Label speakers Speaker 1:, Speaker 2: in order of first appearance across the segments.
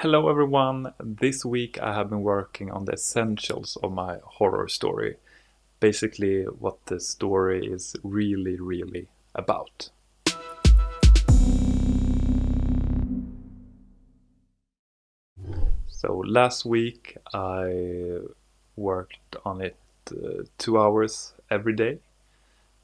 Speaker 1: Hello everyone, this week I have been working on the essentials of my horror story. Basically what the story is really about. So last week I worked on it 2 hours every day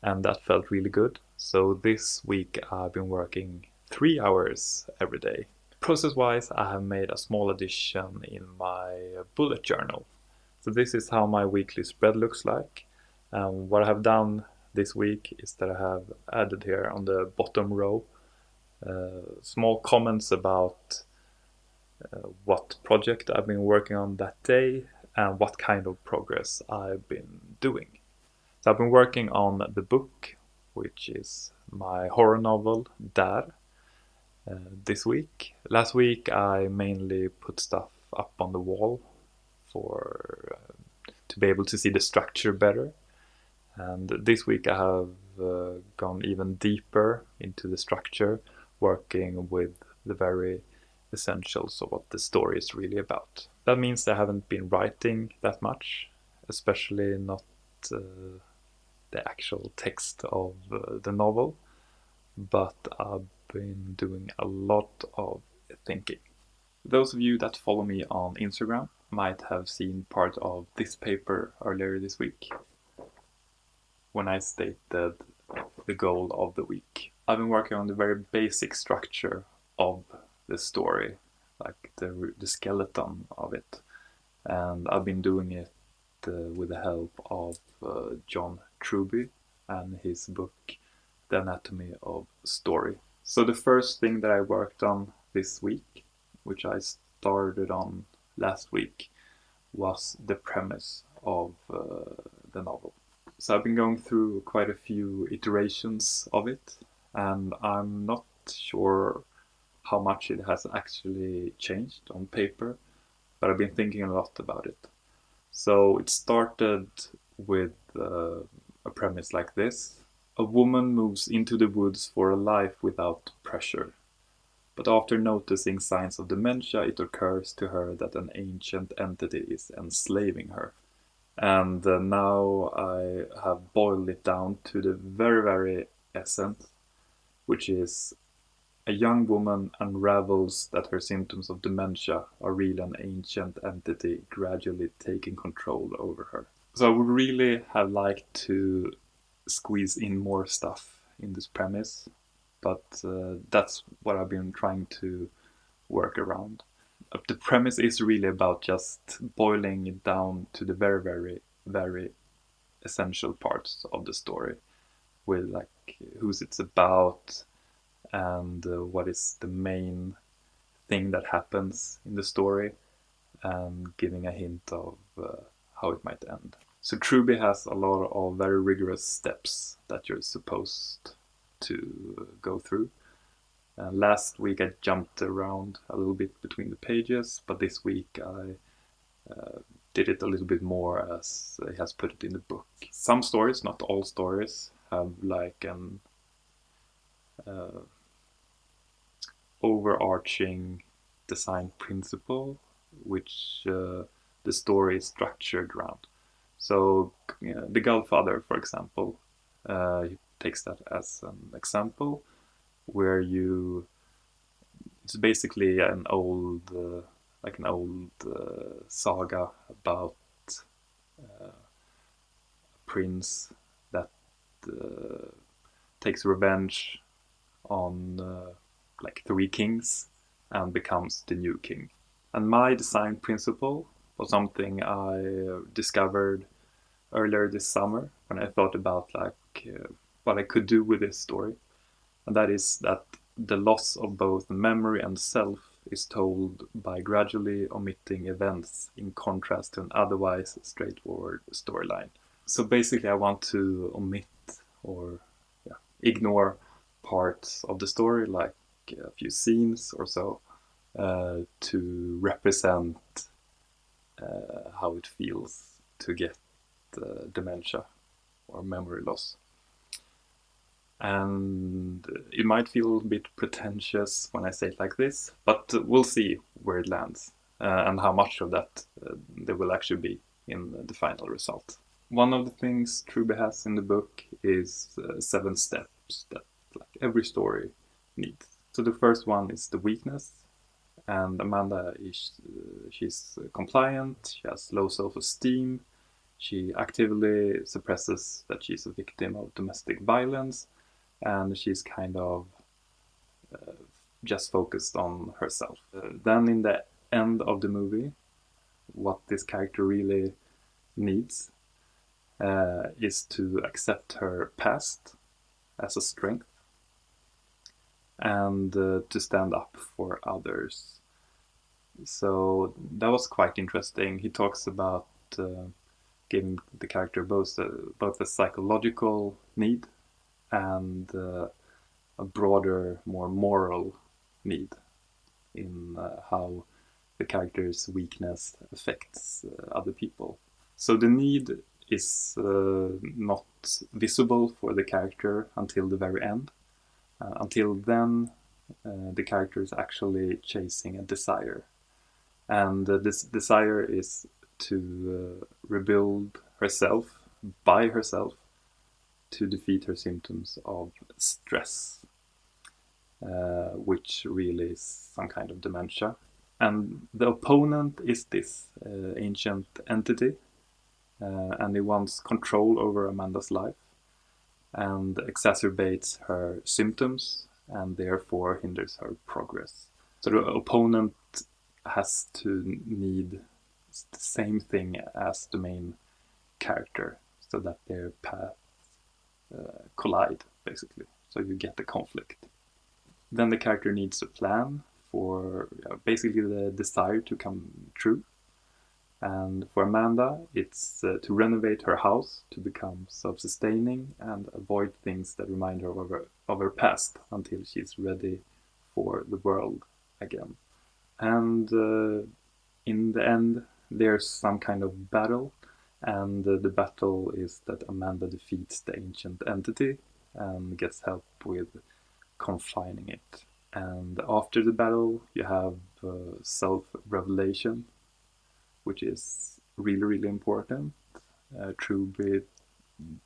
Speaker 1: and that felt really good. So this week I've been working 3 hours every day. Process-wise, I have made a small addition in my bullet journal. So this is how my weekly spread looks like. What I have done this week is that I have added here on the bottom row small comments about what project I've been working on that day and what kind of progress I've been doing. So I've been working on the book, which is my horror novel, Där, this week. Last week I mainly put stuff up on the wall for to be able to see the structure better. And this week I have gone even deeper into the structure, working with the very essentials of what the story is really about. That means I haven't been writing that much, especially not the actual text of the novel, but I've been doing a lot of thinking. Those of you that follow me on Instagram might have seen part of this paper earlier this week when I stated the goal of the week. I've been working on the very basic structure of the story, like the skeleton of it, and I've been doing it with the help of John Truby and his book The Anatomy of Story. So the first thing that I worked on this week, which I started on last week, was the premise of the novel. So I've been going through quite a few iterations of it, and I'm not sure how much it has actually changed on paper, but I've been thinking a lot about it. So it started with a premise like this. A woman moves into the woods for a life without pressure. But after noticing signs of dementia, it occurs to her that an ancient entity is enslaving her. And now I have boiled it down to the very essence, which is a young woman unravels that her symptoms of dementia are really an ancient entity gradually taking control over her. So I would really have liked to squeeze in more stuff in this premise, but that's what I've been trying to work around. The premise is really about just boiling it down to the very essential parts of the story, with like who's it's about and what is the main thing that happens in the story, and giving a hint of how it might end. So Truby has a lot of very rigorous steps that you're supposed to go through. Last week I jumped around a little bit between the pages, but this week I did it a little bit more as he has put it in the book. Some stories, not all stories, have like an overarching design principle which the story is structured around. So The Godfather, for example, he takes that as an example, where it's basically an old saga about a prince that takes revenge on like 3 kings and becomes the new king. And my design principle was something I discovered earlier this summer when I thought about what I could do with this story. And that is that the loss of both memory and self is told by gradually omitting events in contrast to an otherwise straightforward storyline. So basically I want to omit or ignore parts of the story, like a few scenes or so, to represent how it feels to get dementia or memory loss. And it might feel a bit pretentious when I say it like this, but we'll see where it lands, and how much of that there will actually be in the final result. One of the things Truby has in the book is 7 steps that like every story needs. So the first one is the weakness, and Amanda she's compliant, she has low self-esteem, she actively suppresses that she's a victim of domestic violence, and she's kind of just focused on herself. Then in the end of the movie, what this character really needs is to accept her past as a strength and to stand up for others. So that was quite interesting. He talks about giving the character both a psychological need and a broader, more moral need in how the character's weakness affects other people. So the need is not visible for the character until the very end. Until then, the character is actually chasing a desire. And this desire is to rebuild herself by herself to defeat her symptoms of stress, which really is some kind of dementia. And the opponent is this ancient entity, and he wants control over Amanda's life and exacerbates her symptoms and therefore hinders her progress. So the opponent has to need the same thing as the main character so that their paths collide, basically. So you get the conflict. Then the character needs a plan for basically the desire to come true. And for Amanda, it's to renovate her house to become self-sustaining and avoid things that remind her of her past until she's ready for the world again. And in the end, there's some kind of battle, and the battle is that Amanda defeats the ancient entity and gets help with confining it. And after the battle, you have self-revelation, which is really, really important. Truby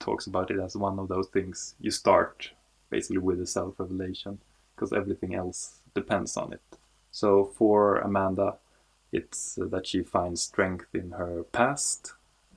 Speaker 1: talks about it as one of those things you start basically with a self-revelation because everything else depends on it. So for Amanda, it's that she finds strength in her past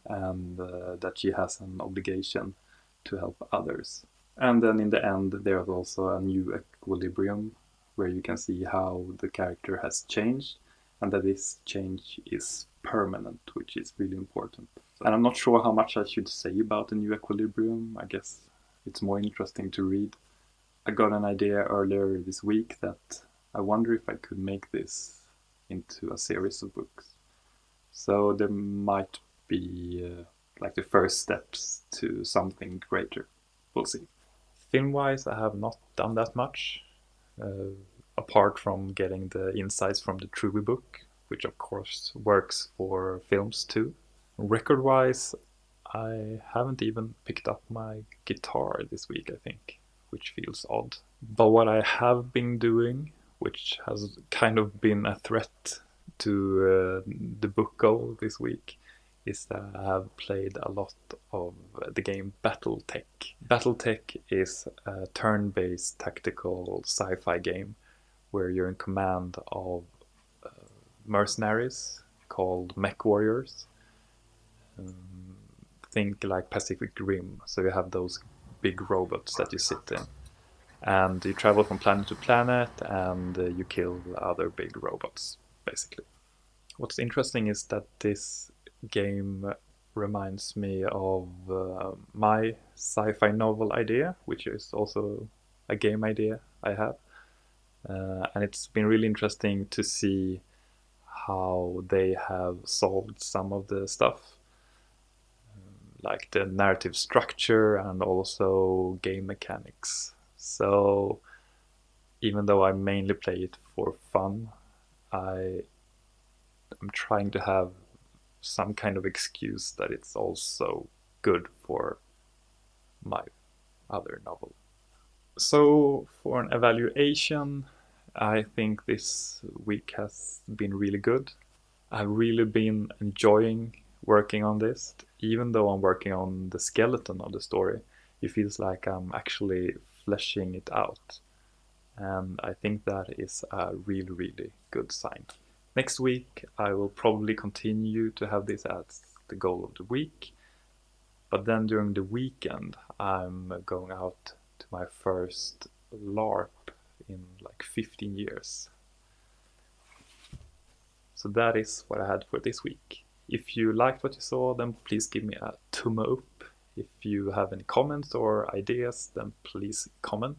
Speaker 1: and that she has an obligation to help others. And then in the end, there's also a new equilibrium where you can see how the character has changed and that this change is permanent, which is really important. And I'm not sure how much I should say about the new equilibrium. I guess it's more interesting to read. I got an idea earlier this week that I wonder if I could make this into a series of books. So there might be like the first steps to something greater. We'll see. Film-wise, I have not done that much, apart from getting the insights from the Truby book, which of course works for films too. Record-wise, I haven't even picked up my guitar this week, I think, which feels odd. But what I have been doing, which has kind of been a threat to the book goal this week, is that I have played a lot of the game Battletech. Battletech is a turn-based tactical sci-fi game where you're in command of mercenaries called mech warriors. Think like Pacific Rim, so you have those big robots that you sit in. And you travel from planet to planet and you kill other big robots, basically. What's interesting is that this game reminds me of my sci-fi novel idea, which is also a game idea I have. And it's been really interesting to see how they have solved some of the stuff, like the narrative structure and also game mechanics. So even though I mainly play it for fun, I'm trying to have some kind of excuse that it's also good for my other novel. So for an evaluation, I think this week has been really good. I've really been enjoying working on this. Even though I'm working on the skeleton of the story, it feels like I'm actually fleshing it out. And I think that is a really, really good sign. Next week, I will probably continue to have this as the goal of the week. But then during the weekend, I'm going out to my first LARP in like 15 years. So that is what I had for this week. If you liked what you saw, then please give me a thumb up. If you have any comments or ideas, then please comment.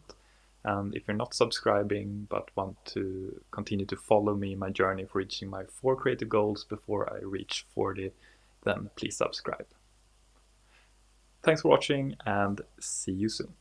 Speaker 1: And if you're not subscribing but want to continue to follow me in my journey for reaching my 4 creative goals before I reach 40, then please subscribe. Thanks for watching and see you soon.